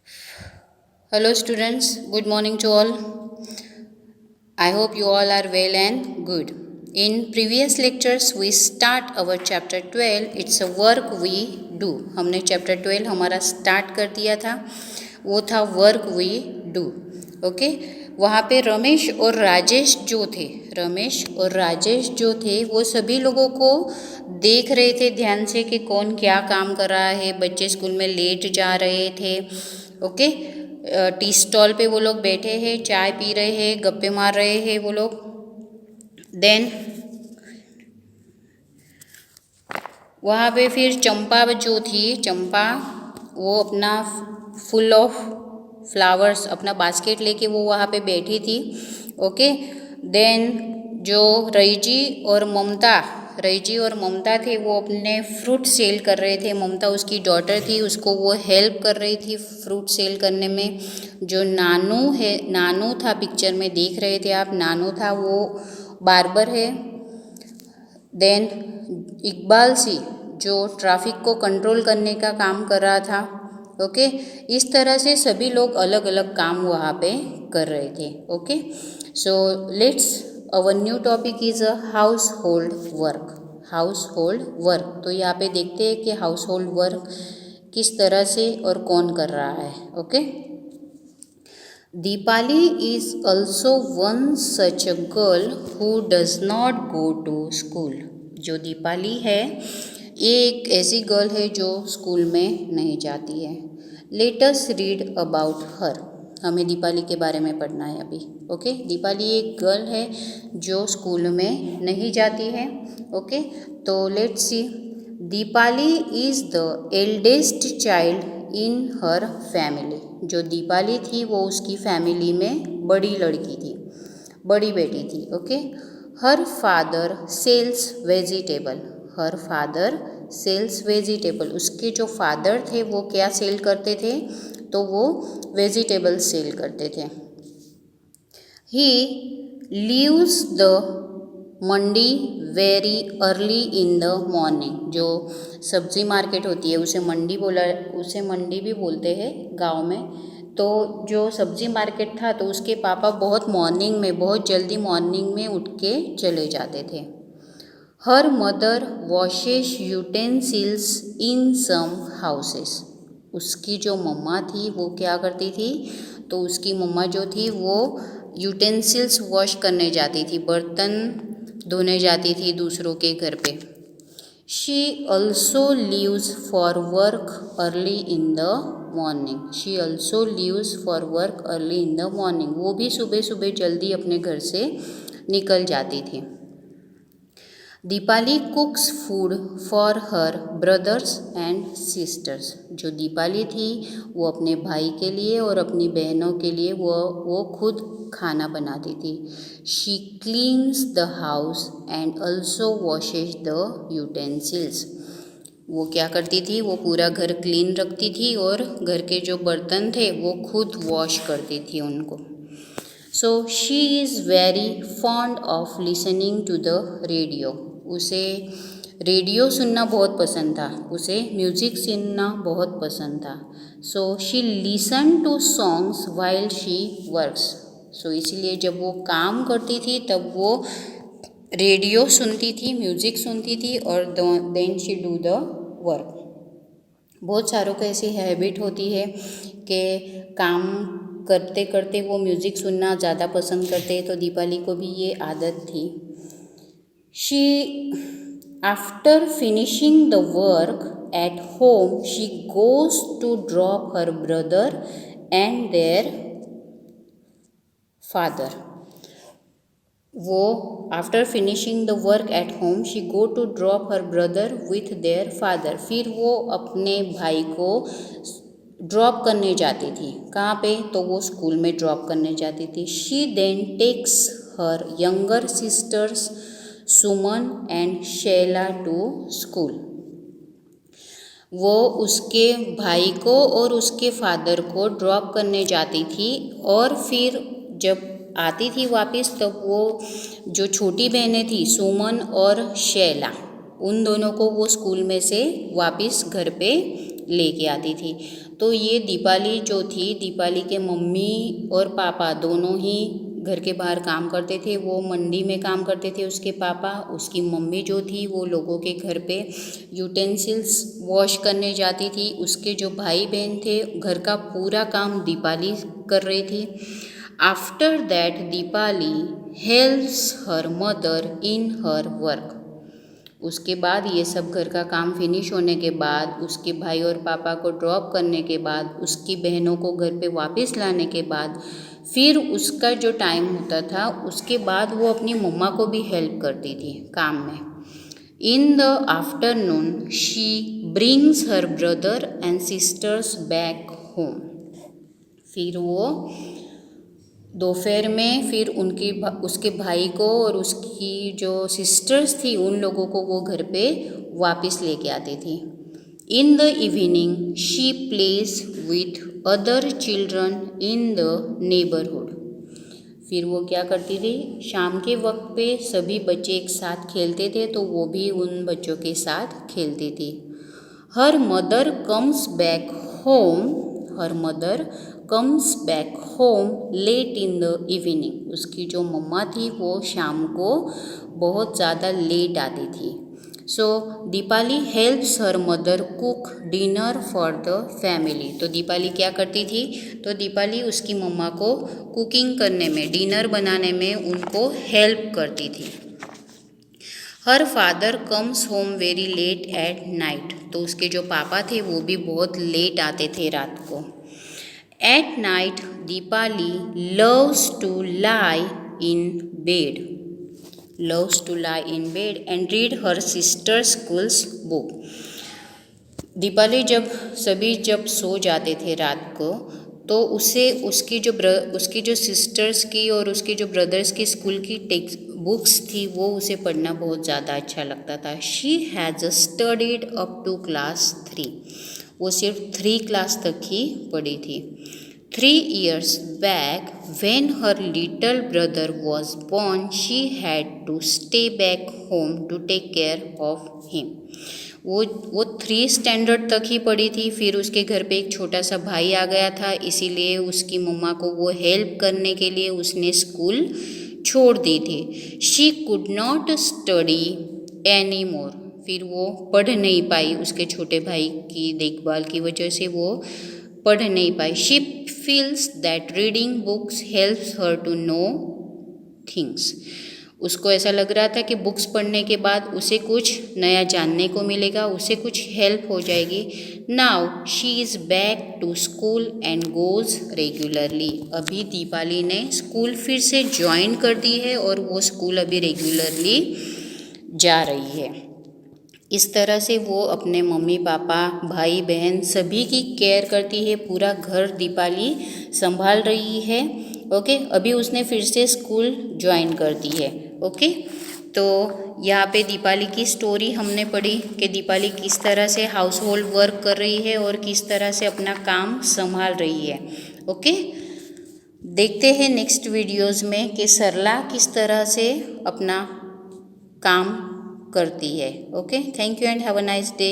Hello students, good morning to all. I hope you all are well and good. In previous lectures we start our chapter 12. It's a work we do. हमने chapter 12 हमारा start कर दिया था. वो था work we do. Okay वहाँ पे रमेश और राजेश जो थे वो सभी लोगों को देख रहे थे ध्यान से कि कौन क्या काम कर रहा है. बच्चे स्कूल में लेट जा रहे थे. ओके टी स्टॉल पे वो लोग बैठे हैं, चाय पी रहे हैं, गप्पे मार रहे हैं वो लोग. देन वहाँ पे फिर चंपा वो अपना फुल ऑफ फ्लावर्स अपना बास्केट लेके वो वहाँ पे बैठी थी. ओके देन जो रईजी और ममता थे वो अपने फ्रूट सेल कर रहे थे. ममता उसकी डॉटर थी, उसको वो हेल्प कर रही थी फ्रूट सेल करने में. जो नानू था पिक्चर में देख रहे थे आप, नानू था वो बार्बर है. देन इकबाल सी जो ट्रैफिक को कंट्रोल करने का काम कर रहा था. ओके इस तरह से सभी लोग अलग अलग काम वहाँ पे कर रहे थे. Okay so let's our new topic is a house hold work. तो यहाँ पे देखते हैं कि हाउस होल्ड वर्क किस तरह से और कौन कर रहा है. Okay Deepali is also one such a girl who does not go to school. जो दीपाली है ये एक ऐसी गर्ल है जो स्कूल में नहीं जाती है. Let us read about her. हमें दीपाली के बारे में पढ़ना है अभी. ओके दीपाली एक गर्ल है जो स्कूल में नहीं जाती है. ओके तो let's see. Deepali is the eldest child in her family. जो दीपाली थी वो उसकी फैमिली में बड़ी लड़की थी, बड़ी बेटी थी. Okay her father sells vegetable. उसके जो फादर थे वो क्या सेल करते थे, तो वो वेजिटेबल सेल करते थे. He leaves the Mandi very early in the morning. जो सब्जी मार्केट होती है उसे मंडी भी बोलते हैं गांव में. तो जो सब्जी मार्केट था तो उसके पापा बहुत जल्दी मॉर्निंग में उठ के चले जाते थे. हर मदर वॉशेस यूटेंसिल्स इन सम हाउसेस. उसकी जो मम्मा थी वो क्या करती थी, तो उसकी मम्मा जो थी वो यूटेंसिल्स वॉश करने जाती थी, बर्तन धोने जाती थी दूसरों के घर पे. She also leaves for work early in the morning. वो भी सुबह जल्दी अपने घर से निकल जाती थी. Deepali कुक्स food for her brothers and sisters. जो दीपाली थी वो अपने भाई के लिए और अपनी बहनों के लिए वो खुद खाना बनाती थी. She cleans the house and also washes the utensils. वो क्या करती थी, वो पूरा घर क्लीन रखती थी और घर के जो बर्तन थे वो खुद वॉश करती थी उनको. So she is very fond of listening to the radio. उसे रेडियो सुनना बहुत पसंद था, उसे म्यूज़िक सुनना बहुत पसंद था. So she listen to songs while she works. So इसीलिए जब वो काम करती थी तब वो रेडियो सुनती थी, म्यूज़िक सुनती थी और then she do the work. बहुत सारों को ऐसी हैबिट होती है कि काम करते करते वो म्यूज़िक सुनना ज़्यादा पसंद करते हैं, तो दीपाली को भी ये आदत थी. She after finishing the work at home she goes to drop her brother and their father. वो after finishing the work at home she go to drop her brother with their father. फिर वो अपने भाई को drop करने जाती थी. कहाँ पे, तो वो स्कूल में ड्रॉप करने जाती थी. She then takes her younger sisters Suman and Shaila to school. वो उसके भाई को और उसके फादर को ड्रॉप करने जाती थी और फिर जब आती थी वापस तब वो जो छोटी बहनें थी सुमन और शैला, उन दोनों को वो स्कूल में से वापस घर पे लेके आती थी। तो ये दीपाली जो थी, दीपाली के मम्मी और पापा दोनों ही घर के बाहर काम करते थे। वो मंडी में काम करते थे उसके पापा, उसकी मम्मी जो थी वो लोगों के घर पे यूटेंसिल्स वॉश करने जाती थी। उसके जो भाई बहन थे घर का पूरा काम दीपाली कर रही थी। After that Deepali helps her mother in her work. उसके बाद ये सब घर का काम फिनिश होने के बाद, उसके भाई और पापा को ड्रॉप करने के बाद, उसकी बहनों को घर पे वापस लाने के बाद, फिर उसका जो टाइम होता था उसके बाद वो अपनी मम्मा को भी हेल्प करती थी काम में। In the afternoon she brings her brother and sisters back home. फिर वो दोपहर में फिर उसके भाई को और उसकी जो सिस्टर्स थी उन लोगों को वो घर पे वापस लेके आती थी। इन the evening she place with other children in the neighbourhood. फिर वो क्या करती थी, शाम के वक्त पे सभी बच्चे एक साथ खेलते थे तो वो भी उन बच्चों के साथ खेलती थी। Her mother comes back home, her mother comes back home late in the evening. उसकी जो मम्मा थी वो शाम को बहुत ज़्यादा लेट आती थी। So Deepali helps her mother cook dinner for the family. तो दीपाली क्या करती थी, तो दीपाली उसकी मम्मा को कुकिंग करने में, डिनर बनाने में उनको हेल्प करती थी। Her father comes home very late at night. तो उसके जो पापा थे वो भी बहुत लेट आते थे रात को। At night Deepali loves to lie in bed, loves to lie in bed and read her sister's school's book। Deepali जब सो जाते थे रात को तो उसे उसकी जो सिस्टर्स की और उसके जो ब्रदर्स की स्कूल की टेक्स्ट बुक्स थी वो उसे पढ़ना बहुत ज़्यादा अच्छा लगता था। She has studied up to class 3। वो सिर्फ 3 क्लास तक ही पढ़ी थी। 3 years back, when her little brother was born, she had to stay back home to take care of him। वो 3 स्टैंडर्ड तक ही पढ़ी थी। फिर उसके घर पे एक छोटा सा भाई आ गया था, इसीलिए उसकी मम्मा को वो हेल्प करने के लिए उसने स्कूल छोड़ दी थी। She could not study any more. फिर वो पढ़ नहीं पाई, उसके छोटे भाई की देखभाल की वजह से वो पढ़ नहीं पाई। She feels that reading books helps her to know things. उसको ऐसा लग रहा था कि बुक्स पढ़ने के बाद उसे कुछ नया जानने को मिलेगा, उसे कुछ हेल्प हो जाएगी। Now she is back to school and goes regularly. अभी दीपाली ने स्कूल फिर से ज्वाइन कर दी है और वो स्कूल अभी रेगुलरली जा रही है। इस तरह से वो अपने मम्मी पापा भाई बहन सभी की केयर करती है, पूरा घर दीपाली संभाल रही है। ओके, अभी उसने फिर से स्कूल ज्वाइन कर दी है। ओके, तो यहाँ पे दीपाली की स्टोरी हमने पढ़ी कि दीपाली किस तरह से हाउस होल्ड वर्क कर रही है और किस तरह से अपना काम संभाल रही है। ओके, देखते हैं नेक्स्ट वीडियोज़ में कि सरला किस तरह से अपना काम करती है। Okay, thank you and have a nice day.